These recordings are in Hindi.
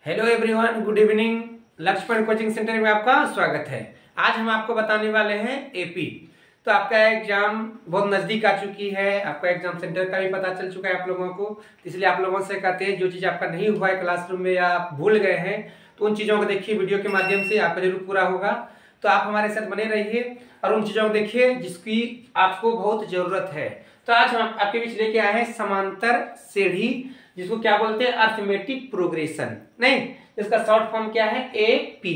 Hello everyone, good evening. लक्ष्य पॉइंट कोचिंग सेंटर में आपका स्वागत है। आज हम आपको बताने वाले हैं एपी। तो आपका एग्जाम बहुत नज़दीक आ चुकी है, आपका एग्जाम सेंटर का भी पता चल चुका है आप लोगों को। इसलिए आप लोगों से कहते हैं जो चीज़ आपका नहीं हुआ है क्लासरूम में या आप भूल गए हैं तो उन चीज़ों को देखिए, वीडियो के माध्यम से आपका जरूर पूरा होगा। तो आप हमारे साथ बने रहिए और उन चीज़ों को देखिए जिसकी आपको बहुत ज़रूरत है। तो आज हम आपके बीच लेके आए हैं समांतर श्रेणी, जिसको क्या बोलते हैं, अर्थमेटिक प्रोग्रेशन। नहीं, इसका शॉर्ट फॉर्म क्या है, एपी।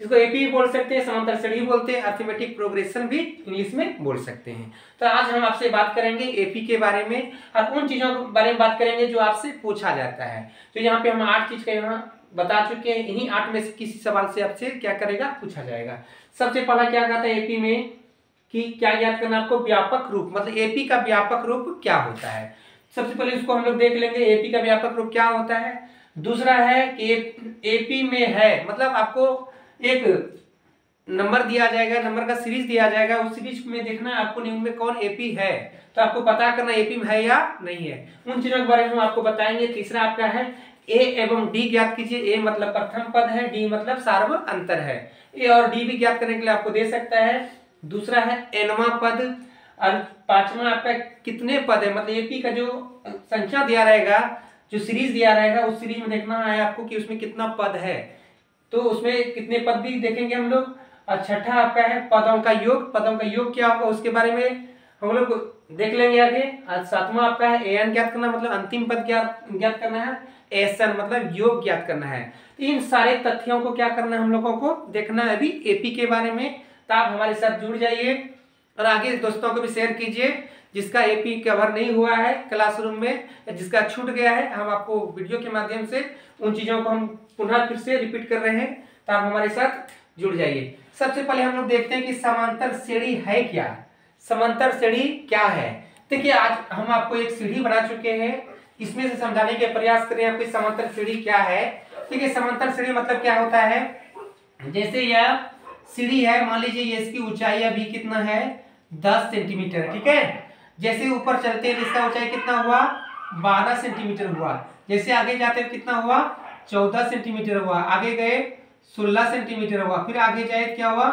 इसको एपी भी बोल सकते हैं, समांतर श्रेणी बोलते हैं, अर्थमेटिक प्रोग्रेशन भी इंग्लिश में बोल सकते हैं। तो आज हम आपसे बात करेंगे एपी के बारे में और उन चीजों के बारे में बात करेंगे जो आपसे पूछा जाता है। तो यहाँ पे हम 8 चीज का यहाँ बता चुके हैं, इन्हीं 8 में से किसी सवाल से आपसे क्या करेगा, पूछा जाएगा। सबसे पहला क्या कहता है एपी में कि क्या याद करना आपको, व्यापक रूप, मतलब एपी का व्यापक रूप क्या होता है। सबसे पहले इसको हम लोग देख लेंगे, एपी का व्यापक रूप क्या होता है। दूसरा है कि एपी में है, मतलब आपको एक नंबर दिया जाएगा, नंबर का सीरीज दिया जाएगा, उस सीरीज में देखना है आपको निम्न में कौन एपी है, तो आपको पता करना एपी में है या नहीं है। उन चीजों के बारे में हम आपको बताएंगे। तीसरा आपका है ए एवं डी ज्ञात कीजिए। ए मतलब प्रथम पद है, डी मतलब सार्व अंतर है। ए और डी भी ज्ञात करने के लिए आपको दे सकता है। दूसरा है एनवा पद और पांचवा आपका कितने पद है, मतलब एपी का जो संख्या दिया रहेगा, जो सीरीज दिया रहेगा, उस सीरीज में देखना है आपको कि उसमें कितना पद है, तो उसमें कितने पद भी देखेंगे हम लोग। और छठा आपका है पदों का योग। पदों का योग क्या होगा उसके बारे में हम लोग देख लेंगे आगे। और सातवां आपका है एन ज्ञात करना, मतलब अंतिम पद ज्ञात करना है। एसन मतलब योग ज्ञात करना है। तो इन सारे तथ्यों को क्या करना है हम लोगों को देखना है अभी एपी के बारे में। तो आप हमारे साथ जुड़ जाइए और आगे दोस्तों को भी शेयर कीजिए जिसका एपी कवर नहीं हुआ है क्लासरूम में, जिसका छूट गया है। हम आपको वीडियो के माध्यम से उन चीजों को हम पुनः फिर से रिपीट कर रहे हैं, तो आप हमारे साथ जुड़ जाइए। सबसे पहले हम लोग देखते हैं कि समांतर श्रेणी है क्या। समांतर श्रेणी क्या है। देखिए, आज हम आपको एक सीढ़ी बना चुके हैं, इसमें से समझाने के प्रयास करें आपको समांतर श्रेणी क्या है। देखिए, समांतर श्रेणी मतलब क्या होता है, जैसे यह सीढ़ी है, मान लीजिए ये इसकी ऊंचाई अभी कितना है, 10 सेंटीमीटर, ठीक है। जैसे ऊपर चलते हैं इसका ऊंचाई कितना हुआ, 12 सेंटीमीटर हुआ। जैसे आगे जाते हैं कितना हुआ, 14 सेंटीमीटर हुआ। आगे गए 16 सेंटीमीटर हुआ। फिर आगे जाए क्या हुआ,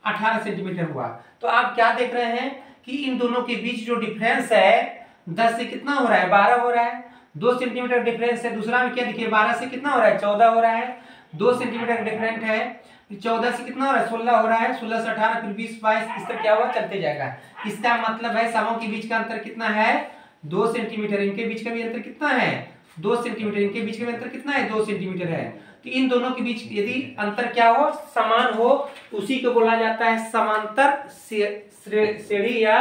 18 सेंटीमीटर हुआ। तो आप क्या देख रहे हैं कि इन दोनों के बीच जो डिफरेंस है 10 से कितना हो रहा है, 12 हो रहा है। 2 सेंटीमीटर डिफरेंस है। दूसरा में क्या देखिए, 12 से कितना हो रहा है, 14 हो रहा है। 2 सेंटीमीटर डिफरेंट है। 14 से कितना हो रहा है, 16 हो रहा है। 16 से 18, फिर 20, 22, इस तरह क्या हुआ, चलते जाएगा। इसका मतलब है समों के बीच का अंतर कितना है, 2 सेंटीमीटर। इनके बीच का भी अंतर कितना है, 2 सेंटीमीटर। इनके बीच का भी अंतर कितना है, 2 सेंटीमीटर है। तो इन दोनों के बीच यदि अंतर क्या हो, समान हो, उसी को बोला जाता है समांतर श्रेणी या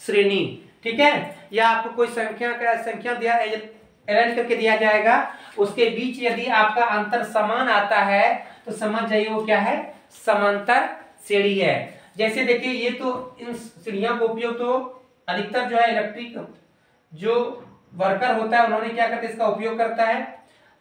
श्रेणी, ठीक है। या आपको कोई संख्या दिया अरेंज करके दिया जाएगा, उसके बीच यदि आपका अंतर समान आता है तो समझ जाइए वो क्या है, समांतर श्रेणी है। जैसे देखिए, ये तो इन श्रेणियों का उपयोग तो अधिकतर जो है इलेक्ट्रिक जो वर्कर होता है उन्होंने क्या करते हैं, इसका उपयोग करता है।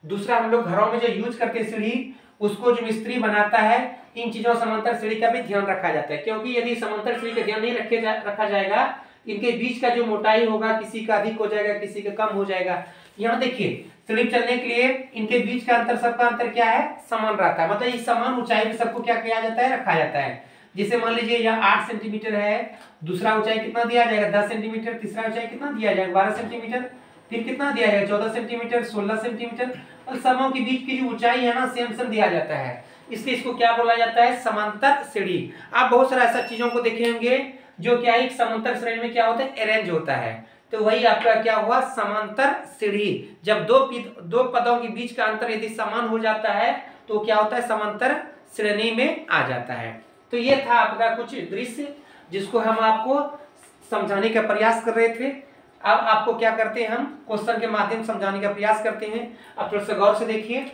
दूसरा हम लोग घरों में जो यूज करते हैं सीढ़ी, उसको जो मिस्त्री बनाता है, इन चीजों समांतर श्रेणी का भी ध्यान रखा जाता है। क्योंकि यदि समांतर श्रेणी का ध्यान नहीं रखा जाएगा, इनके बीच का जो मोटाई होगा किसी का अधिक हो जाएगा, किसी का कम हो जाएगा। यहाँ देखिए, स्लिप चलने के लिए इनके बीच का अंतर, सबका अंतर क्या है, समान रहता है। मतलब इस समान ऊंचाई पे सबको क्या किया जाता है, रखा जाता है। जैसे मान लीजिए यहाँ 8 सेंटीमीटर है, दूसरा ऊंचाई कितना दिया जाएगा, 10 सेंटीमीटर। तीसरा ऊंचाई कितना दिया जाएगा, 12 सेंटीमीटर। फिर कितना दिया जाएगा, 14 सेंटीमीटर, 16 सेंटीमीटर। और समों के बीच की जो ऊंचाई है ना, सेम सेम दिया जाता है, इसलिए इसको क्या बोला जाता है, समांतर श्रेणी। आप बहुत सारा ऐसा चीजों को देखेंगे जो क्या है, समांतर श्रेणी में क्या होता है, अरेंज होता है। तो वही आपका क्या हुआ, समांतर श्रेणी। जब दो पदों के बीच का अंतर यदि समान हो जाता है तो क्या होता है, समांतर श्रेणी में आ जाता है। तो ये था आपका कुछ दृश्य जिसको हम आपको समझाने का प्रयास कर रहे थे। अब आपको क्या करते हैं, हम क्वेश्चन के माध्यम से समझाने का प्रयास करते हैं। अब थोड़ा सा गौर से देखिए।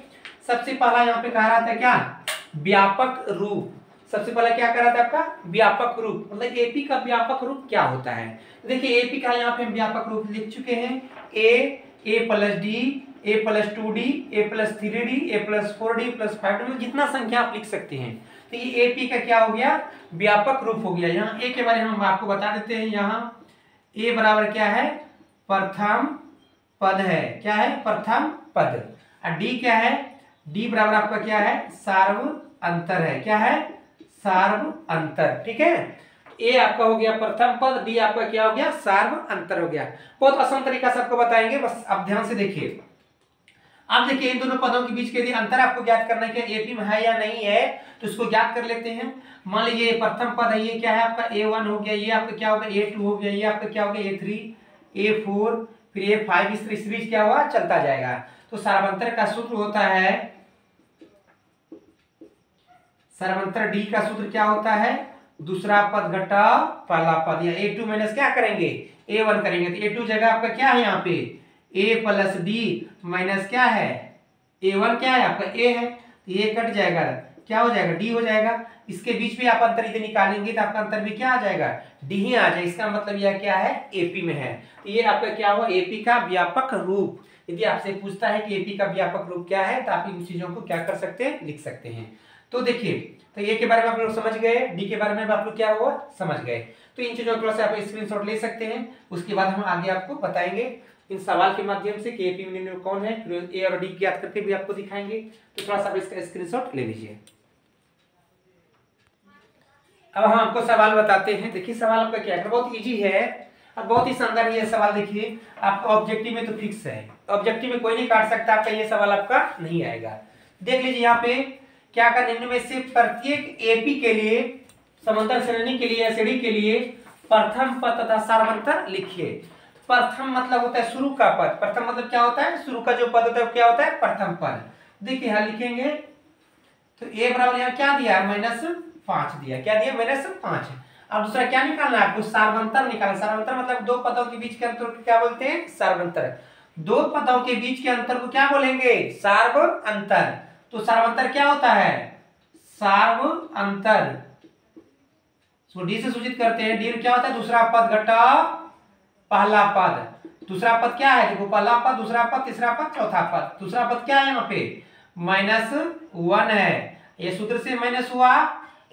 सबसे पहला यहाँ पे कहा रहा था क्या, व्यापक रूप। सबसे पहले क्या कह रहा था आपका, व्यापक रूप, मतलब एपी का व्यापक रूप क्या होता है। देखिए, एपी का यहाँ पे व्यापक रूप लिख चुके हैं, ए प्लस डी, ए प्लस 2d, ए प्लस 3d, ए प्लस 4d प्लस 5d, मतलब जितना संख्या आप लिख सकते हैं। तो ये एपी का क्या हो गया, व्यापक रूप हो गया। यहाँ ए के बारे में हम आपको बता देते हैं। यहाँ ए बराबर क्या है, प्रथम पद है, क्या है, प्रथम पद। और डी क्या है, डी बराबर आपका क्या है, सार्व अंतर है। क्या है, सार्व अंतर। ठीक है, ए आपका हो गया प्रथम पद, डी आपका क्या हो गया, सार्व अंतर हो गया। बहुत आसान तरीका से आपको बताएंगे, बस आप ध्यान से देखिए। अब देखिए इन दोनों पदों के बीच के यदि अंतर आपको ज्ञात करना है कि एपी में है या नहीं है, तो इसको ज्ञात कर लेते हैं। मान लीजिए प्रथम पद है, ये क्या है आपका A1 हो गया, ये आपका क्या हो गया A2 हो गया, ये आपका क्या हो गया A3, A4, फिर A5, इस बीच क्या हुआ, चलता जाएगा। तो सार्वंतर का सूत्र होता है, सार्वंतर डी का सूत्र क्या होता है, दूसरा पद घटा पहला पद, या A2 माइनस क्या करेंगे, A1 करेंगे। तो A2 जगह आपका क्या है यहाँ पे A प्लस डी माइनस क्या है A1, क्या है आपका A है, तो ये कट जाएगा, क्या हो जाएगा, डी हो जाएगा। इसके बीच में आप अंतर यदि निकालेंगे तो आपका अंतर भी क्या आ जाएगा, डी ही आ जाएगा। इसका मतलब यह क्या है, एपी में है। तो ये आपका क्या हुआ, एपी का व्यापक रूप। यदि आपसे पूछता है कि एपी का व्यापक रूप क्या है, तो आप इन चीजों को क्या कर सकते हैं, लिख सकते हैं। तो देखिए, तो ए के बारे में आप लोग समझ गए, डी के बारे में आप लोग क्या हुआ, समझ गए। तो इन चीजों को थोड़ा सा आप स्क्रीनशॉट ले सकते हैं। उसके बाद हम आगे आपको बताएंगे इन सवाल के माध्यम से कि एपी में कौन है, फिर ए और डी ज्ञात करके भी आपको दिखाएंगे। तो थोड़ा सा आप इसका स्क्रीनशॉट ले लीजिए। अब हम आपको सवाल बताते हैं। देखिए सवाल आपका क्या है, बहुत इजी है, अब बहुत ही शानदार ये सवाल। देखिए आपका ऑब्जेक्टिव में तो फिक्स है, ऑब्जेक्टिव में कोई नहीं काट सकता आपका, ये सवाल आपका नहीं आएगा। देख लीजिए यहाँ पे क्या का, निम्न में से प्रत्येक एपी के लिए, समांतर श्रेणी के लिए, एसिडी के लिए प्रथम पद तथा सार्वंतर लिखिए। प्रथम मतलब होता है शुरू का पद, प्रथम मतलब क्या होता है, शुरू का जो पद होता है क्या होता है, प्रथम पद। देखिए यहाँ लिखेंगे तो ए बराबर यहाँ क्या दिया है, -5 दिया, क्या दिया, -5। अब दूसरा क्या निकालना है आपको, सार्वंतर निकालना। सार्वंतर मतलब दो पदों के बीच के अंतर को क्या बोलते हैं, सार्वंतर। दो पदों के बीच के अंतर को क्या बोलेंगे, सार्वंतर। तो सार्वंतर क्या होता है, सार्वंतर। डी से सूचित करते हैं, डी क्या होता है, दूसरा पद घटा पहला पद। दूसरा पद क्या है, देखो पहला पद, दूसरा पद, तीसरा पद, चौथा पद। दूसरा पद क्या है यहाँ पे, -1 है, ये सूत्र से माइनस हुआ।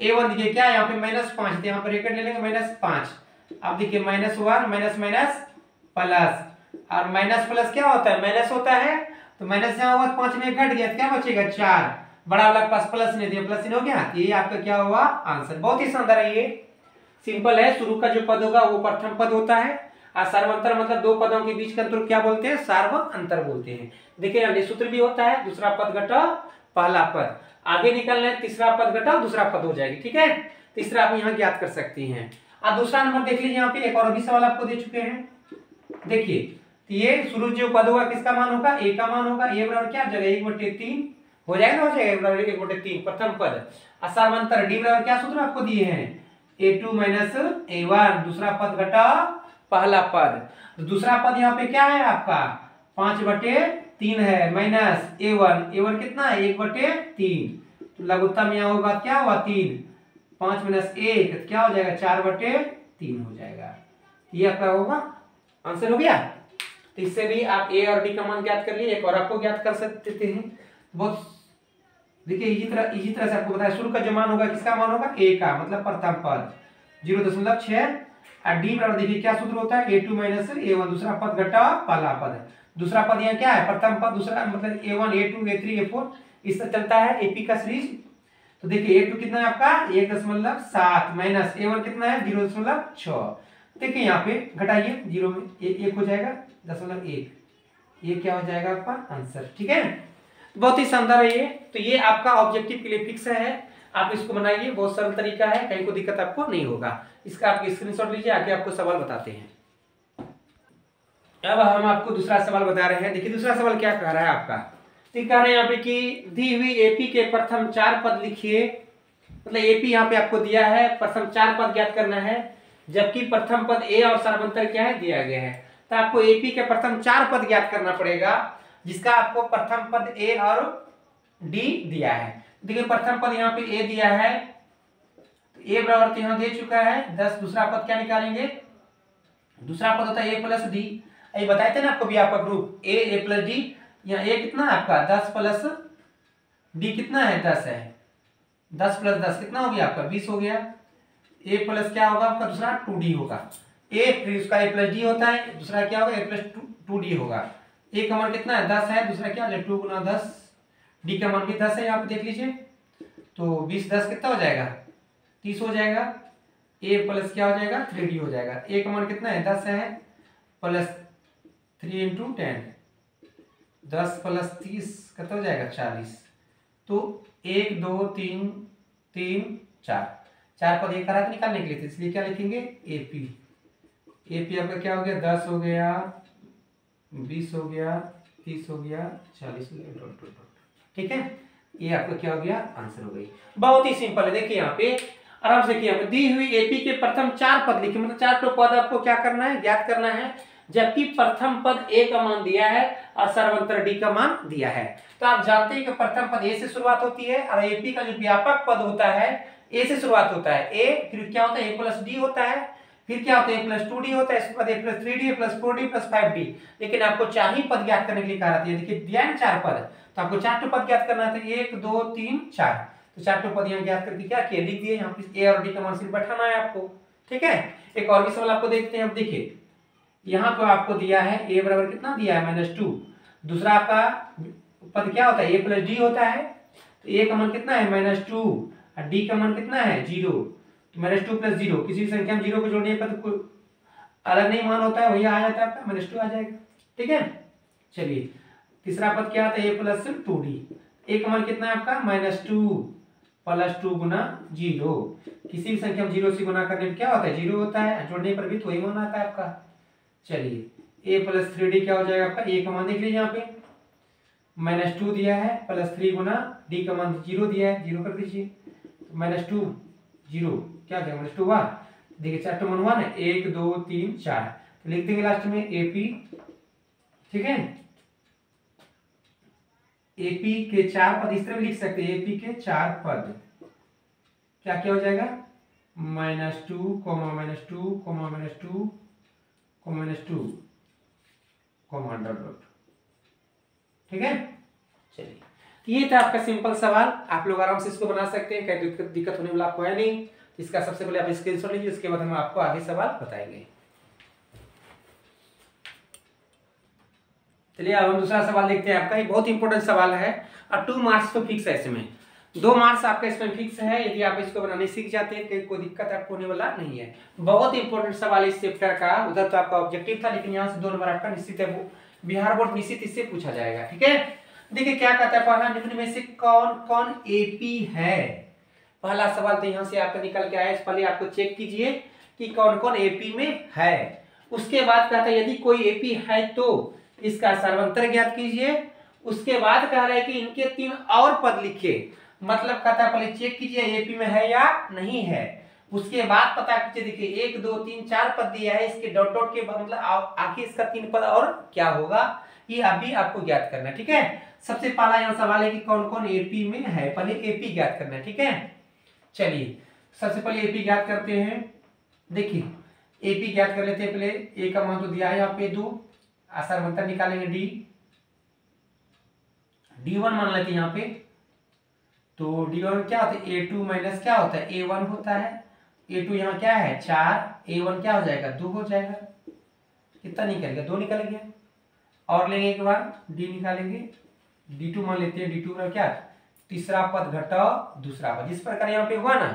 A1 देखिए क्या है यहाँ पे -5, यहाँ पर ब्रैकेट ले लेंगे -5। अब देखिए -1 माइनस माइनस प्लस, और माइनस प्लस क्या होता है, माइनस होता है। तो माइनस यहाँ हुआ 5 में घट गया, क्या बचेगा 4, बड़ा वाला पास प्लस नहीं दिया, प्लस हो गया। ये आपका क्या हुआ, आंसर। बहुत ही शानदार है, ये सिंपल है। शुरू का जो पद होगा वो प्रथम पद होता है, और सार्वंतर मतलब दो पदों के बीच का अंतर क्या बोलते हैं, सार्वंतर बोलते हैं। देखिए सूत्र भी होता है, दूसरा पद घटा पहला पद। आगे निकलना है, तीसरा पद घटा दूसरा पद हो जाएगी। ठीक है, तीसरा आप यहाँ ज्ञात कर सकती हैं। अब दूसरा नंबर देख लीजिए, यहाँ पे एक और भी सवाल आपको दे चुके हैं। देखिए तो ये शुरू जो पद होगा किसका मान होगा, ए का मान होगा। ए बराबर क्या जगह 1/3 हो जाएगा, हो जाएगा 1/3 प्रथम पद। और सार्वंतर डी बराबर क्या सूत्र आपको दिए हैं, A2 माइनस A1, दूसरा पद घटा पहला पद। तो दूसरा पद यहाँ पे क्या है आपका 5/3 है, माइनस A1 कितना है 1/3। तो लघुत्तम यहाँ होगा क्या हुआ 3, 5 - 1 क्या हो जाएगा 4/3 हो जाएगा। ये आपका होगा आंसर, हो गया। तो इससे भी आप ए और डी का मान ज्ञात कर लिए। एक और आपको ज्ञात कर सकते हैं, बहुत देखिए इसी तरह से आपको बताया। शुरू का जो मान होगा किसका मान होगा, ए का, मतलब प्रथम पद 0.6। और डी बराबर देखिए क्या सूत्र होता है, A2 माइनस A1, दूसरा पद घटा पहला पद। दूसरा पद यहाँ क्या है, प्रथम पद, दूसरा मतलब A1 A2 A3 A4, इस तरह चलता है एपी का सीरीज। तो देखिए A2 कितना है आपका 1.7 माइनस A1 कितना है 0.6। देखिए यहाँ पे घटाइए, 0 में 1 हो जाएगा 0.1, ये क्या हो जाएगा आपका आंसर। ठीक है, बहुत ही शानदार है ये। तो ये आपका ऑब्जेक्टिव के लिए फिक्स है, आप इसको बनाइए, बहुत सरल तरीका है, कहीं को दिक्कत आपको नहीं होगा। इसका आप स्क्रीनशॉट लीजिए, आगे आपको सवाल बताते हैं। अब हम आपको दूसरा सवाल बता रहे हैं। देखिए दूसरा सवाल क्या कह रहा है आपका, तो कह रहे हैं यहाँ पे कि दी हुई एपी के प्रथम 4 पद लिखिए। मतलब एपी यहाँ पे आपको दिया है, प्रथम 4 पद ज्ञात करना है, जबकि प्रथम पद ए और सार्वंतर क्या है दिया गया है। तो आपको एपी के प्रथम 4 पद ज्ञात करना पड़ेगा, जिसका आपको प्रथम पद ए और डी दिया है। देखिए प्रथम पद यहाँ पे ए दिया है, तो ए बराबर तो यहाँ दे चुका है 10। दूसरा पद क्या निकालेंगे, दूसरा पद होता है ए प्लस डी। ये बताए थे ना आपको भी, आपका ग्रुप ए प्लस डी। यहाँ ए कितना है आपका 10 प्लस डी कितना है 10 है, 10 + 10 कितना हो गया आपका 20 हो गया। ए प्लस क्या होगा आपका दूसरा 2d होगा, ए फिर उसका ए प्लस डी होता है, दूसरा क्या होगा ए प्लस 2d होगा। ए का मान कितना है 10 है, दूसरा क्या है 2 × 10 डी का मान भी 10 है, यहाँ पे देख लीजिए। तो 20 10 कितना हो जाएगा, 30 हो जाएगा। ए प्लस क्या हो जाएगा, 3D हो जाएगा। ए का मान कितना है, 10 है, प्लस 3 इंटू 10, 10 प्लस 30 कितना हो जाएगा, 40। तो 1 2 3 3 4, 4 पद एक करा निकालने के लिए, इसलिए क्या लिखेंगे, एपी। एपी आपका क्या हो गया, 10 हो गया, 20 हो गया, 30 हो गया, 40 हो गया, ठीक है। ये आपका क्या हो गया, आंसर हो गई। बहुत ही सिंपल है। देखिए यहाँ पे आराम से किया, दी हुई एपी के प्रथम 4 पद लिखे, मतलब 4 तो पद आपको क्या करना है, ज्ञात करना है, जबकि प्रथम पद ए का मान दिया है और सर्वंतर डी का मान दिया है। तो आप जानते हैं कि प्रथम पद ए से शुरुआत होती है और एपी का जो व्यापक पद होता है ए से शुरुआत होता है। ए फिर क्या होता है, ए प्लस डी होता है, फिर क्या होता है, ए प्लस 2D होता है, इसके बाद ए प्लस 3D, ए प्लस 4D प्लस 5D। लेकिन आपको 4 ही पद ज्ञात करने के लिए कहा जाता है। देखिए दिया है 4 पद, तो आपको 4 पद ज्ञात करना है। 1 2 3 4, तो 4 पद यहाँ ज्ञात करके क्या किया, लिख दिए। यहाँ पे ए और डी का मान सिर्फ बैठाना है आपको, ठीक है। एक और भी सवाल आपको देखते हैं। अब देखिए यहाँ पर आपको दिया है ए बराबर कितना दिया है, -2। दूसरा आपका पद क्या होता है, ए प्लस डी होता है। तो ए का मान कितना है, -2, और डी का मान कितना है, 0। तो -2 + 0, किसी भी संख्या में 0 को जोड़ने पर कोई अलग नहीं मान होता है, वही आ जाता है आपका, -2 आ जाएगा, ठीक है। चलिए तीसरा पद क्या आता है, a + 2d। ए का मान कितना है आपका, -2 + 2 गुना 0। किसी भी संख्या में 0 से गुना करने पर क्या होता है, 0 होता है, जोड़ने पर भी तो वही मान आता है आपका। चलिए a + 3d क्या हो जाएगा आपका, a का मान देख लीजिए यहाँ पे -2 दिया है, +3 गुना d का मान 0 दिया है, 0 कर दीजिए। तो -2 0 क्या क्या, -2 हुआ। देखिए 4 मान हुआ ना, 1 2 3 4, तो लिख देंगे लास्ट में एपी, ठीक है। एपी के 4 पद इस तरह भी लिख सकते हैं, एपी के 4 पद क्या क्या हो जाएगा, -2, -2, -2, -2, ठीक है। चलिए तो ये था आपका सिंपल सवाल, आप लोग आराम से इसको बना सकते हैं, कोई दिक्कत होने वाला आपको है नहीं। इसका सबसे पहले आप स्क्रीनशॉट लीजिए, उसके बाद हम आपको आगे सवाल बताएंगे। चलिए अब हम दूसरा सवाल देखते हैं आपका। ये बहुत इंपॉर्टेंट सवाल है और 2 मार्क्स तो फिक्स है इसमें, 2 मार्क्स आपका इसमें फिक्स है। यदि आप इसको बनाने सीख जाते हैं कोई दिक्कत आपको होने वाला नहीं है। बहुत इंपॉर्टेंट सवाल इस चैप्टर का, उधर तो आपका ऑब्जेक्टिव था, लेकिन यहाँ से 2 नंबर आपका निश्चित है, वो बिहार बोर्ड निश्चित इससे पूछा जाएगा, ठीक है। देखिए क्या कहता है, पहला निम्न में से कौन कौन एपी है। पहला सवाल तो यहाँ से आपका निकल के आया, पहले आपको चेक कीजिए कि कौन कौन एपी में है। उसके बाद कहता है यदि कोई एपी है तो इसका सर्वंतर ज्ञात कीजिए। उसके बाद कह रहा है कि इनके 3 और पद लिखिए, मतलब कहता है पहले चेक कीजिए एपी में है या नहीं है। उसके बाद पता कीजिए, देखिए 1 2 3 4 पद दिया है, इसके डॉट डॉट के मतलब आखिर इसका 3 पद और क्या होगा, ये अभी आपको ज्ञात करना है, ठीक है। सबसे पहला यहाँ सवाल है कि कौन कौन एपी में है, पहले एपी ज्ञात करना है, ठीक है। चलिए सबसे पहले एपी ज्ञात करते हैं। देखिए एपी ज्ञात कर लेते हैं पहले। ए का मान तो दिया है यहाँ पे 2, सर्वंतर निकालेंगे D1 मान लेते हैं यहाँ पे। तो D1 क्या होता है, A2 माइनस क्या होता है, A1 होता है। A2 यहाँ क्या है 4, A1 क्या हो जाएगा 2 हो जाएगा। कितना निकल गया, 2 निकल गया। और लेंगे एक बार D निकालेंगे, D2 मान लेते हैं। D2 का क्या, तीसरा पद घटाओ दूसरा पद, जिस प्रकार यहाँ पे हुआ ना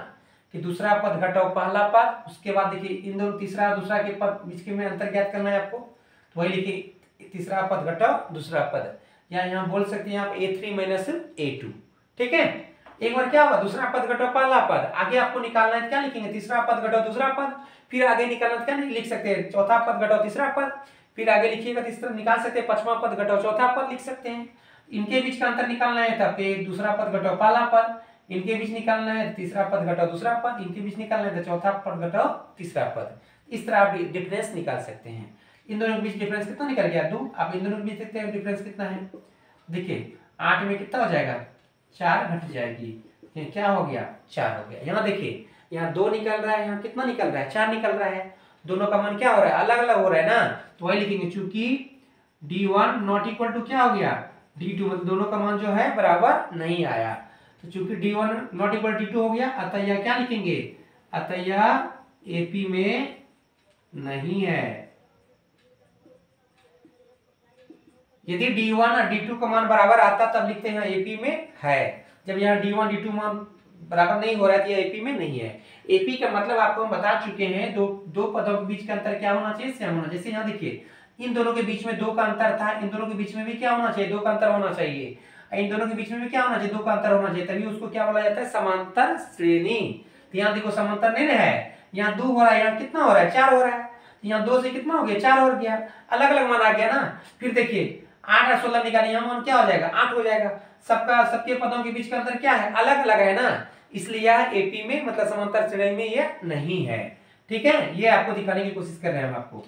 कि दूसरा पद घटाओ पहला पद। उसके बाद देखिए इन दोनों तीसरा और दूसरा के पद बीच के में अंतर ज्ञात करना है आपको, तो वही लिखिए तीसरा पद घटाओ दूसरा पद, या यहाँ बोल सकते हैं आप A3 माइनस A2, ठीक है। एक बार क्या हुआ, दूसरा पद घटाओ पहला पद, आगे आपको निकालना है क्या लिखेंगे, तीसरा पद घटाओ दूसरा पद, फिर आगे निकालना क्या नहीं लिख सकते हैं, चौथा पद घटाओ तीसरा पद, फिर आगे लिखिएगा तीसरा निकाल सकते हैं, पांचवा पद घटाओ चौथा पद लिख सकते हैं। इनके बीच का अंतर निकालना है तब दूसरा पद घटाओ पहला पद, इनके बीच निकालना है तीसरा पद घटाओ दूसरा पद, इनके बीच निकालना है चौथा पद घटाओ तीसरा पद। इस तरह आप डिफरेंस निकाल सकते हैं। इन दोनों के बीच डिफरेंस कितना निकल गया 2। आप इन दोनों के बीच देखते हैं डिफरेंस कितना है, देखिए 8 में कितना हो जाएगा 4 घट जाएगी, ये क्या हो गया 4 हो गया। यहाँ देखिए यहाँ 2 निकल रहा है, यहाँ कितना निकल रहा है 4 निकल रहा है, दोनों का मान क्या हो रहा है अलग अलग हो रहा है ना, तो वही लिखेंगे चूंकि D1 नॉट इक्वल टू क्या हो गया D2, मतलब दोनों का मान जो है बराबर नहीं आया। तो चूंकि D1 नॉट इक्वल D2 हो गया, अतः यह क्या लिखेंगे, अतः यह AP में नहीं है। यदि D1 और D2 का मान बराबर आता तब लिखते हैं एपी में है। जब यहाँ D1 D2 मान बराबर नहीं हो रहा है तो एपी में नहीं है। एपी का मतलब आपको हम बता चुके हैं, दो पदों के बीच का अंतर क्या होना चाहिए, सेम होना। जैसे यहाँ देखिए इन दोनों के बीच में 2 का अंतर था, इन दोनों के बीच में भी क्या होना चाहिए, 2 का अंतर होना चाहिए। इन दोनों के बीच में भी क्या होना चाहिए, 2 का अंतर होना चाहिए, तभी उसको क्या बोला जाता है, समांतर श्रेणी। तो यहाँ देखो समांतर नहीं है, यहाँ 2 हो रहा है, यहाँ कितना हो रहा है, 4 हो रहा है। यहाँ 2 से कितना हो गया, 4 हो गया, अलग अलग मान आ गया ना। फिर देखिए 8 और 16 निकालिए, यहाँ मान क्या हो जाएगा, 8 हो जाएगा। सबके पदों के बीच का अंतर क्या है, अलग अलग है ना, इसलिए यह एपी में मतलब समांतर श्रेणी में यह नहीं है। ठीक है, ये आपको दिखाने की कोशिश कर रहे हैं हम आपको।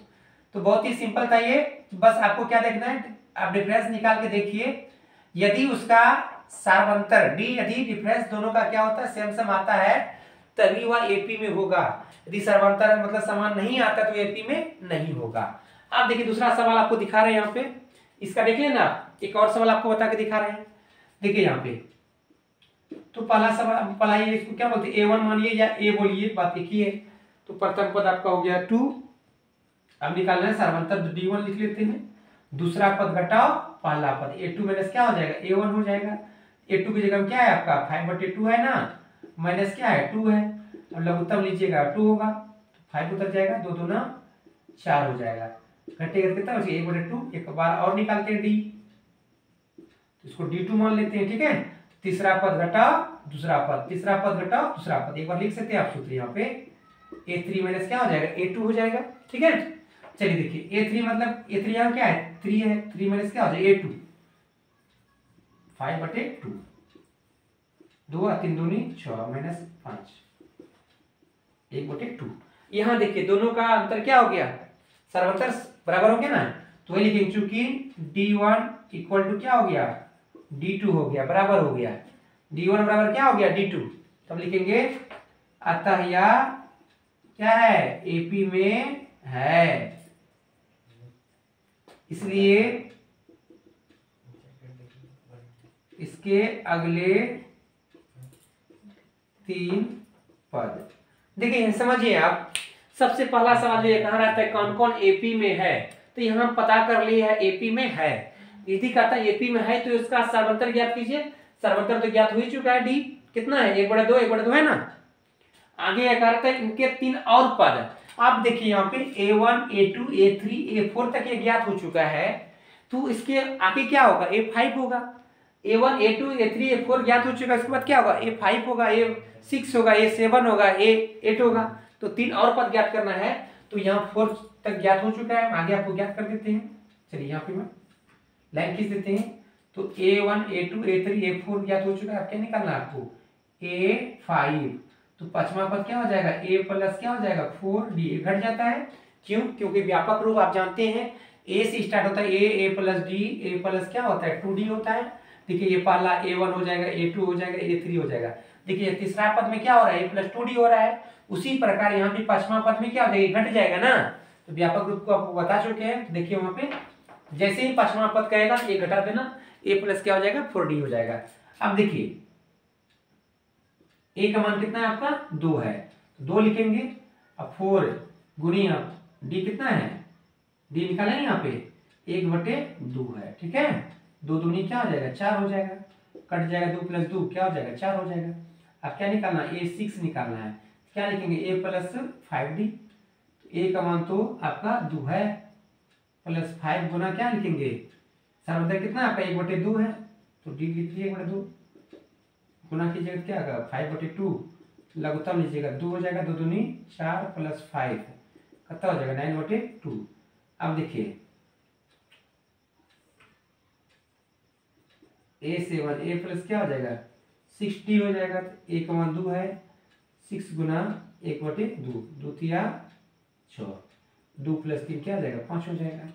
तो बहुत ही सिंपल था ये, बस आपको क्या देखना है, आप डिफरेंस निकाल के देखिए। यदि उसका सार्वंतर डी, यदि डिफरेंस दोनों का क्या होता है, सेम सेम आता है, तभी वह एपी में होगा। यदि सार्वंतर मतलब समान नहीं आता तो एपी में नहीं होगा। अब देखिए दूसरा सवाल आपको दिखा रहे हैं यहाँ पे, इसका देखिए ना, एक और सवाल आपको बता के दिखा रहे हैं। देखिए यहाँ पे तो पहला सवाल पहला ये इसको क्या बोलते हैं, A1 मानिए या ए बोलिए, बात एक ही है। तो प्रथम पद आपका हो गया 2, अब निकालना है सार्वंतर, D1 लिख लेते हैं। दूसरा पद घटाओ पहला पद, A2 माइनस क्या हो जाएगा, A1 हो जाएगा। A2 की जगह क्या है आपका 5/2 है ना, माइनस क्या है 2 है। अब लघुत्तम लीजिएगा 2 होगा, 5 उतर जाएगा, 2 दूना 4 हो जाएगा। घटेगा कितना हो जाएगा 1/2। एक बार और निकालते हैं D, इसको D2 मान लेते हैं। ठीक है, तीसरा पद घटाओ दूसरा पद, तीसरा पद घटाओ दूसरा पद, एक बार लिख सकते हैं आप सूत्र यहाँ पे, A3 माइनस क्या हो जाएगा, A2 हो जाएगा। ठीक है, चलिए देखिए A3 मतलब A3 यहाँ क्या है, 3 है, 3 माइनस क्या हो जाएगा A2, 5/2, 2 और 3 दूनी 6 माइनस 5, 1/2। यहाँ देखिए दोनों का अंतर क्या हो गया, सर्वंतर बराबर हो गया ना, तो वही लिखेंगे, चूंकि D1 इक्वल टू क्या हो गया, D2 हो गया, बराबर हो गया। D1 बराबर क्या हो गया D2, तब लिखेंगे अतः यह क्या है, एपी में है। इसलिए इसके अगले 3 पद देखिए, समझिए आप। सबसे पहला सवाल ये कहा रहता है कौन कौन एपी में है, तो यहाँ पता कर लिया है एपी में है। यदि कहता है एपी में है तो इसका सार्वंतर ज्ञात कीजिए। सार्वंतर तो ज्ञात हो ही चुका है, डी कितना है 1/2, 1/2 है ना। आगे यह कह रहा है इनके 3 और पद। आप देखिए यहाँ पे A1 A2 A3 A4 तक ये ज्ञात हो चुका है, तो इसके आगे क्या होगा, A5 होगा। A1 A2 A3 A4 ज्ञात हो चुका है, इसके बाद क्या होगा, A5 होगा, A6 होगा, A7 होगा, A8 होगा। तो 3 और पद ज्ञात करना है, तो यहाँ 4 तक ज्ञात हो चुका है, आगे आपको ज्ञात कर देते हैं। चलिए यहाँ पे मैं लाइन खींच देते हैं। तो A1 A2 A3 A4 ज्ञात हो चुका है, अब क्या निकालना है आपको, A5। तो पांचवा पद क्या हो जाएगा, A प्लस क्या हो जाएगा 4D, घट जाता है। क्यों, क्योंकि व्यापक रूप आप जानते हैं A से स्टार्ट होता है, A plus D, A plus क्या होता है 2D होता है। देखिए ये पहला A1 हो जाएगा, A2 हो जाएगा, A3 हो जाएगा। देखिए तीसरा पद में क्या हो रहा है, A प्लस 2D हो रहा है। उसी प्रकार यहाँ पे पांचवा पद में क्या हो जाएगा, घट जाएगा ना। तो व्यापक रूप को आपको बता चुके हैं। देखिए वहां पे जैसे ही पांचवा पद कहेगा ये घटा देना, A प्लस क्या हो जाएगा 4D हो जाएगा। अब देखिए A का मान कितना है आपका 2 है, 2 लिखेंगे। अब 4 गुणिया D कितना है, D निकालेंगे यहाँ पे 1/2 है। ठीक है, 2 दूनी क्या हो जाएगा 4 हो जाएगा, कट जाएगा 2 + 2 क्या हो जाएगा 4 हो जाएगा। अब क्या निकालना है, A6 निकालना है, क्या लिखेंगे A प्लस 5D। A का मान तो आपका 2 है, प्लस 5 गुना क्या लिखेंगे, सार्वंतर कितना आपका 1/2 है, तो D लिख लीजिए 1/2, गुना कीजिएगा क्या होगा 5/2, लघुत्तम लीजिएगा 2 हो जाएगा, 2 दूनी 4 + 5 कितना हो जाएगा 9/2। अब देखिए A7 A प्लस क्या हो जाएगा 6D हो जाएगा। A का मान 2 है, 6 गुना 1/2, 2 तिया 6, 2 + 3 क्या हो जाएगा 5 हो जाएगा।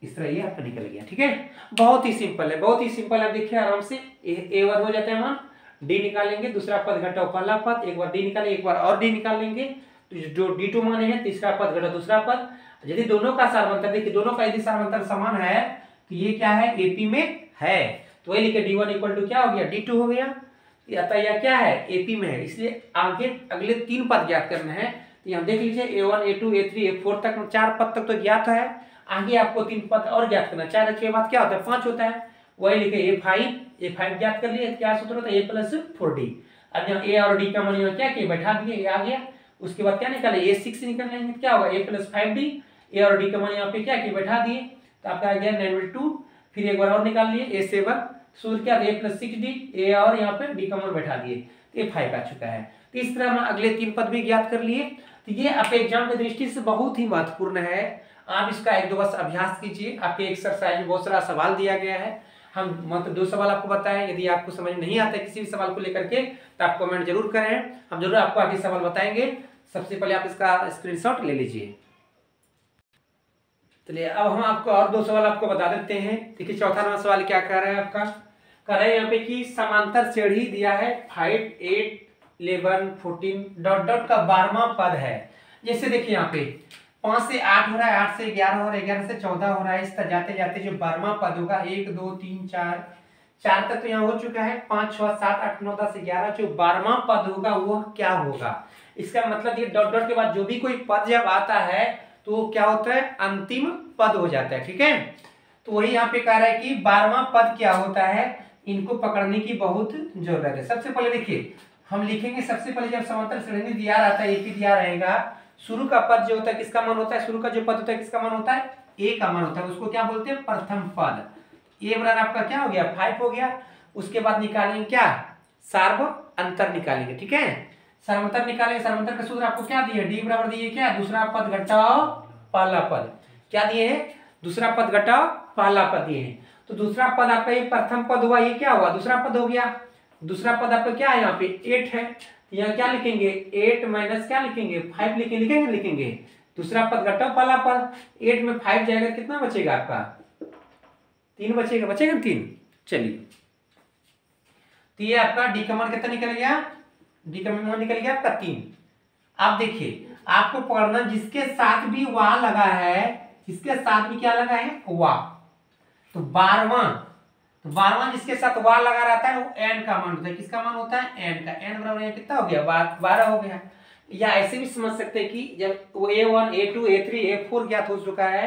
इस तरह ये आपका निकल गया। ठीक है, बहुत ही सिंपल है, बहुत ही सिंपल है। देखिए आराम से A1 हो जाता है मान, D निकालेंगे, दूसरा पद घटाओ पहला पद, एक बार D निकालेंगे, एक बार और D निकालेंगे, तो जो D2 माने हैं तीसरा पद घटाओ दूसरा पद। यदि दोनों का सार्वंतर, देखिए दोनों का यदि सार्वंतर समान है तो ये क्या है एपी में है। तो वही लिखे D1 = क्या हो गया D2 हो गया, अतः यह क्या है एपी में है। इसलिए आगे अगले 3 पद ज्ञात करने हैं। तो यहाँ देख लीजिए A1 A2 A3 A4 तक 4 पद तक तो ज्ञात है। आगे आपको 3 पद और ज्ञात करना, 4 के बाद क्या होता है 5 होता है, वही लिखे A5 ज्ञात कर लिए, क्या सूत्र होता है A + 4D। अब यहाँ A और D का मान क्या किया बैठा दिए, ये आ गया। उसके बाद क्या निकाले A6 निकाल लेंगे, क्या होगा A + 5D, A और D का मान यहाँ पे क्या किया बैठा दिए, तो आपका आ गया 9/2। फिर एक बार और निकाल लिए A7, सूत्र क्या A + 6D, A और यहाँ पे D का मान बैठा दिए, तो ये 5 आ चुका है। तो इस तरह हम अगले 3 पद भी ज्ञात कर लिए। तो ये आपके एग्जाम की दृष्टि से बहुत ही महत्वपूर्ण है, आप इसका 1-2 बस अभ्यास कीजिए। आपके एक्सरसाइज में बहुत सारा सवाल दिया गया है, हम मतलब 2 सवाल आपको बताएं। यदि आपको समझ नहीं आता है किसी भी सवाल को लेकर के तो आप कमेंट जरूर करें, हम जरूर आपको आगे सवाल बताएंगे। सबसे पहले आप इसका स्क्रीनशॉट ले लीजिए। चलिए अब हम आपको और 2 सवाल आपको बता देते हैं। देखिए चौथा नंबर सवाल क्या कह रहा है आपका, कह रहा है यहाँ पे कि समांतर श्रेणी दिया है 5, 8, 11, 14 डॉट डॉट का 12वां पद है। जैसे देखिए यहाँ पे 5 से 8 हो रहा है, 8 से 11 हो रहा है, 11 से 14 हो रहा है। इस तरह जाते जाते जो 12वां पद होगा 1, 2, 3, 4 तक तो यहाँ हो चुका है, 5, 6, 7, 8, 9, 10, 11 जो 12वां पद होगा वो क्या होगा। इसका मतलब ये डॉट डॉट के बाद जो भी कोई पद जब आता है तो वो क्या होता है अंतिम पद हो जाता है, ठीक है। तो वही यहाँ पे कह रहा है कि 12वां पद क्या होता है, इनको पकड़ने की बहुत जरूरत है। सबसे पहले देखिए हम लिखेंगे, सबसे पहले जब समांतर श्रेणी दिया रहता है, एक ही दिया रहेगा, शुरू का पद जो होता है किसका मान होता है, शुरू का जो पद होता है किसका मान होता है A का मान होता है, उसको क्या बोलते हैं प्रथम पद। A बराबर आपका क्या हो गया 5 हो गया। उसके बाद निकालेंगे क्या सार्व अंतर निकालेंगे, ठीक है। सर्वंतर निकालेंगे, सर्वंतर का सूत्र आपको क्या दिए D बराबर दिए क्या दूसरा पद घटाओ पहला पद, क्या दिए है दूसरा पद घटाओ पहला पद दिए हैं। तो दूसरा पद आपका ये प्रथम पद हुआ, ये क्या हुआ दूसरा पद हो गया। दूसरा पद आपका क्या है यहाँ पे 8 है, यहाँ क्या लिखेंगे 8 माइनस क्या लिखेंगे 5 लिखेंगे। दूसरा पद घटाओ पहला पद, 8 में 5 जाएगा कितना बचेगा आपका 3 बचेगा 3। चलिए तो ये आपका डी का मान कितना निकल गया, डी का मान निकल गया आपका 3। आप देखिए आपको पढ़ना जिसके साथ भी वाह लगा है, जिसके साथ भी क्या लगा है वाह, तो 12वां जिसके साथ वाह लगा रहता है वो एन का मान होता है, किसका मान होता है एन का। एन बराबर कितना हो गया 12 हो गया। या ऐसे भी समझ सकते हैं कि जब वो A1, A2, A3, A4 ज्ञात हो चुका है,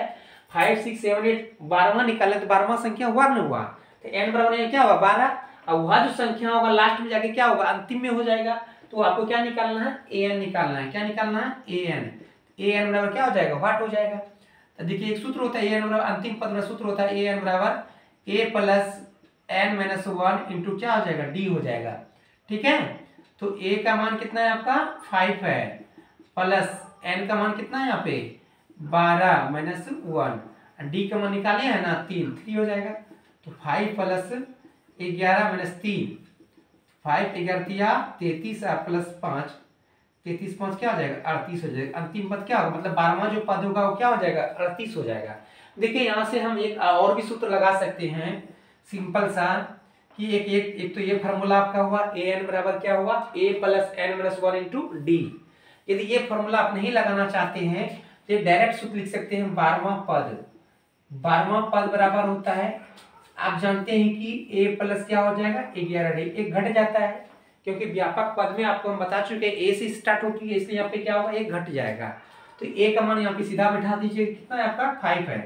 5, 6, 7, 8 12वां निकाले तो 12वां संख्या हुआ न हुआ, तो एन बराबर क्या होगा 12। और वह जो संख्या होगा लास्ट में जाके क्या होगा अंतिम में हो जाएगा, तो आपको क्या निकालना है an निकालना है, क्या निकालना है an बराबर क्या हो जाएगा व्हाट हो जाएगा। तो देखिए एक सूत्र होता है an बराबर अंतिम पद में सूत्र होता है an बराबर a plus n minus 1 into क्या हो जाएगा d हो जाएगा, ठीक है। तो a का मान कितना है आपका 5 है, प्लस n का मान कितना है यहाँ पे 12 माइनस 1, d का मान निकाले है ना 3 हो जाएगा। तो 5 प्लस 11 माइनस 3, 5 11 33 प्लस 5, 33 5 क्या हो जाएगा 38 हो जाएगा। अंतिम पद क्या होगा मतलब 12वां जो पद होगा वो क्या हो जाएगा 38 हो जाएगा। देखिए यहाँ से हम एक और भी सूत्र लगा सकते हैं सिंपल सा कि एक तो ये फार्मूला आपका हुआ an बराबर क्या हुआ a plus n minus 1 into D. यदि ये फार्मूला आप नहीं लगाना चाहते हैं तो डायरेक्ट सूत्र लिख सकते हैं 12वां पद बराबर होता है, आप जानते हैं कि a प्लस क्या हो जाएगा 11d, एक घट जाता है क्योंकि व्यापक पद में आपको हम बता चुके हैं a से स्टार्ट होती है, इसलिए यहाँ पे क्या होगा एक घट जाएगा। तो a का मान यहाँ पे सीधा बैठा दीजिए, कितना है आपका 5 है,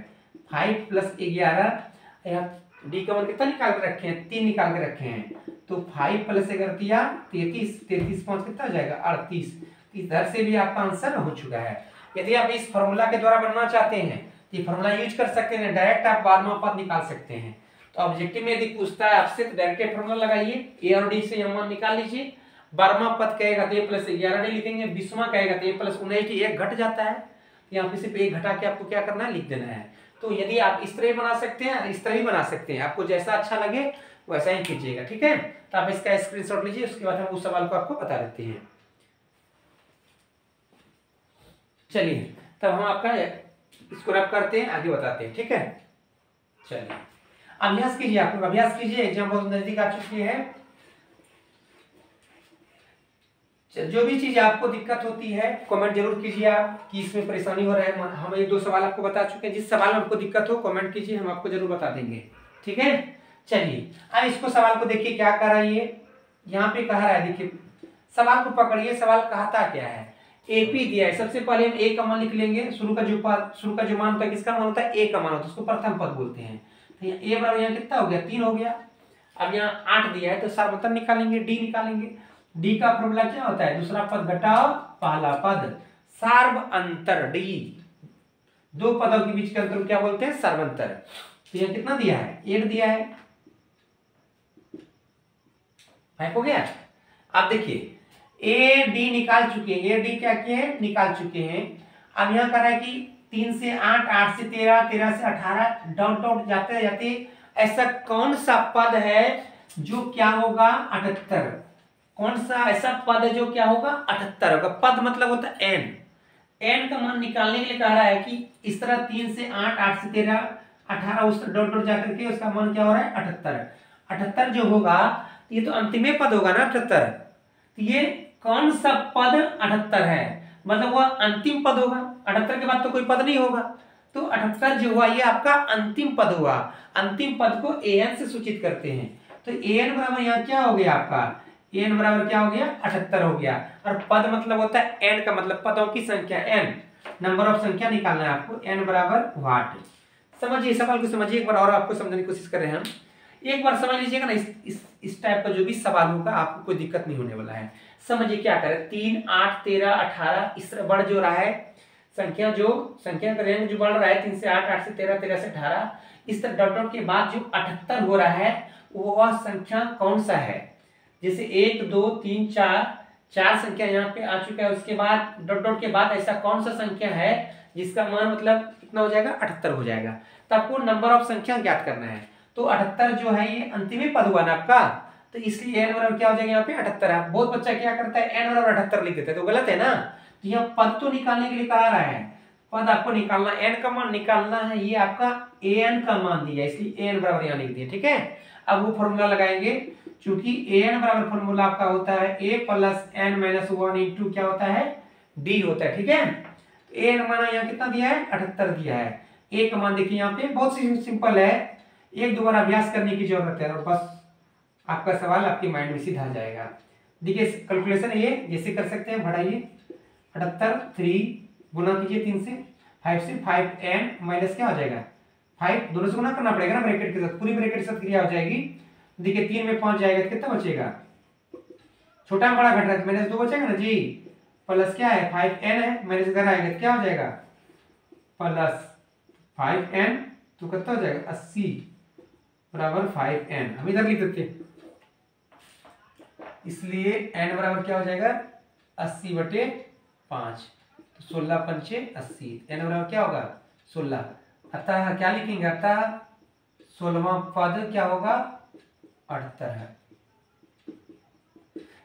5 प्लस 11, यहाँ d का मान कितना निकाल के रखे हैं 3 निकाल के रखे हैं, तो 5 प्लस 11 33 5 कितना हो जाएगा 38। इधर से भी आपका आंसर हो चुका है। यदि आप इस फॉर्मूला के द्वारा बनना चाहते हैं तो ये फॉर्मूला यूज कर सकते हैं, डायरेक्ट आप 12वां पद निकाल सकते हैं। तो ऑब्जेक्टिव में यदि पूछता है आपसे तो डायरेक्ट फॉर्मूला लगाइए, a और d से यह मान निकाल लीजिए। 12वां पद कहेगा तो a प्लस 11d लिखेंगे, 20वां कहेगा तो a प्लस 19d, एक घट जाता है तो यहाँ पे सिर्फ एक घटा के आपको क्या करना है लिख देना है। तो यदि आप इस तरह बना सकते हैं इस तरह भी बना सकते हैं, आपको जैसा अच्छा लगे वैसा ही कीजिएगा, ठीक है। तो आप इसका स्क्रीनशॉट लीजिए, उसके बाद हम उस सवाल को आपको बता देते हैं। चलिए तब हम आपका इसको रब करते हैं, आगे बताते हैं, ठीक है। चलिए अभ्यास कीजिए, आप लोग अभ्यास कीजिए, एग्जाम बहुत नजदीक आ चुकी है। जो भी चीज आपको दिक्कत होती है कमेंट जरूर कीजिए आप कि इसमें परेशानी हो रहा है। हम 1-2 सवाल आपको बता चुके हैं, जिस सवाल में आपको दिक्कत हो कमेंट कीजिए, हम आपको जरूर बता देंगे, ठीक है। चलिए अब इसको सवाल को देखिए क्या कर रहा है, ये यहाँ पे कह रहा है, देखिए सवाल को पकड़िए, सवाल कहता क्या है, एपी दिया है, सबसे पहले हम ए का मान लिख लेंगे। शुरू का जो मान होता है किसका मान होता है, ए का मान होता है, उसको प्रथम पद बोलते हैं। तो ए बराबर यहाँ कितना हो गया, 3 हो गया। अब यहाँ 8 दिया है तो सार्वत्तर निकालेंगे, डी निकालेंगे। डी का फॉर्मूला क्या होता है, दूसरा पद घटाओ पहला पद, सार्व अंतर। डी दो पदों के बीच के अंतर को क्या बोलते हैं, सर्वांतर। तो यहाँ कितना दिया है, 8 दिया है, 5 हो गया। अब देखिए ए डी निकाल चुके हैं, ए डी क्या किए हैं, निकाल चुके हैं। अब यहाँ कर रहा है कि 3 से 8, 8 से 13, 13 से 18, डाउन डाउन जाते जाते ऐसा कौन सा पद है जो क्या होगा, 78। कौन सा ऐसा पद है जो क्या होगा, 78 होगा। पद मतलब होता है एन। एन का मान निकालने के लिए कह रहा है कि इस तरह 3 से 8, 8 से 13, 18 उस डॉट डॉट जाकर के उसका मान क्या हो रहा है, 78। 78 जो होगा ये तो अंतिम पद होगा ना 78। तो ये कौन सा पद 78 है, मतलब वह अंतिम पद होगा। 78 के बाद तो कोई पद नहीं होगा, तो 78 जो हुआ ये आपका अंतिम पद हुआ। अंतिम पद को an से सूचित करते हैं। तो an बराबर यहाँ क्या हो गया आपका, an बराबर क्या हो गया, 78 हो गया। और पद मतलब होता है n का मतलब पदों की संख्या, n नंबर ऑफ संख्या निकालना है आपको। n बराबर व्हाट, समझिए सवाल को समझिए एक बार और आपको समझने की कोशिश कर रहे हैं हम। एक बार समझ लीजिएगा ना, इस टाइप का जो भी सवाल होगा आपको कोई दिक्कत नहीं होने वाला है। समझिए क्या करें, 3, 8, 13, 18 इस तरह बढ़ जो रहा है संख्या का रेंज जो बढ़ रहा है 3 से 8, 8 से 13, 13 से 18, इस तरह डॉट डॉट के बाद जो 78 हो रहा है वह संख्या कौन सा है। जैसे 1, 2, 3, 4 संख्या यहाँ पे आ चुका है, उसके बाद डॉट डॉट के बाद ऐसा कौन सा संख्या है जिसका मान मतलब कितना हो जाएगा, 78 हो जाएगा। तो आपको नंबर ऑफ संख्या ज्ञात करना है। तो 78 जो है ये अंतिम पद हुआ ना आपका, तो इसलिए n बराबर क्या हो जाएगा यहाँ पे 78 है। बहुत बच्चा क्या करता है, n बराबर 78 लिख देता है, तो गलत है ना। तो यहाँ पद तो निकालने के लिए कहा रहा है, पद आपको निकालना, n का मान निकालना है। ये आपका an का मान दिया इसलिए an बराबर यहाँ लिख दिया, ठीक है। अब वो फॉर्मूला लगाएंगे, चूंकि an बराबर फॉर्मूला आपका होता है a plus n minus 1 into क्या होता है, d होता है, ठीक है। तो an मान यहाँ कितना दिया है, 78 दिया है। a का मान देखिए यहाँ पे बहुत सिंपल है, एक दो बार अभ्यास करने की जरूरत है और बस आपका सवाल आपके माइंड में सीधा जाएगा। देखिए कैलकुलेशन ये जैसे कर सकते हैं, बढ़ाइए 78, 3 गुना कीजिए 3 से, 5 से 5n माइनस क्या हो जाएगा 5, दोनों से गुना करना पड़ेगा ना ब्रैकेट के साथ, पूरी ब्रैकेट के साथ क्रिया हो जाएगी। देखिए 3 में 5 जाएगा तो कितना बचेगा, छोटा में बड़ा घट रहा है माइनस 2 बचेगा ना जी, प्लस क्या है 5n है, माइनस इधर आएगा तो क्या हो जाएगा प्लस 5n, तो कितना हो जाएगा 80 बराबर 5n। हम इधर लिख देते हैं, इसलिए n बराबर क्या हो जाएगा 80/5, तो 16 पंचे 80, n बराबर क्या होगा 16। अतः क्या लिखेंगे, अतः 16वां पद क्या होगा 78 है।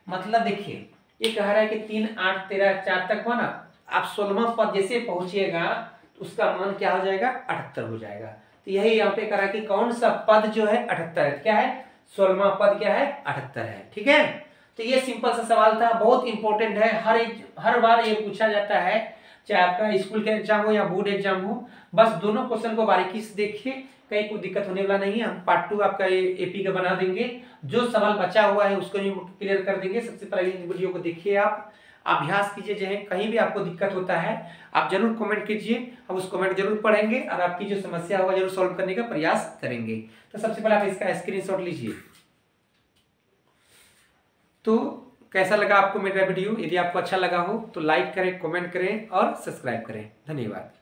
मतलब देखिए ये कह रहा है कि 3, 8, 13, 4 तक हो ना, आप 16वां पद जैसे पहुंचिएगा तो उसका मान क्या हो जाएगा 78 हो जाएगा। तो यही यहाँ पे करा कि कौन सा पद जो है 78 है, क्या है 16वां पद क्या है 78 है, ठीक है। तो ये सिंपल सा सवाल था, बहुत इंपॉर्टेंट है, हर बार ये पूछा जाता है, चाहे आपका स्कूल के एग्जाम हो या बोर्ड एग्जाम हो। बस दोनों क्वेश्चन को बारीकी से देखिए, कहीं कोई दिक्कत होने वाला नहीं है। हम पार्ट 2 आपका एपी का बना देंगे, जो सवाल बचा हुआ है उसको भी क्लियर कर देंगे। सबसे पहले वीडियो को देखिए, आप अभ्यास कीजिए, चाहे कहीं भी आपको दिक्कत होता है आप जरूर कमेंट कीजिए, हम उस कमेंट जरूर पढ़ेंगे और आपकी जो समस्या होगा जरूर सॉल्व करने का प्रयास करेंगे। तो सबसे पहले आप इसका स्क्रीनशॉट लीजिए। तो कैसा लगा आपको मेरा वीडियो, यदि आपको अच्छा लगा हो तो लाइक करें, कमेंट करें और सब्सक्राइब करें। धन्यवाद।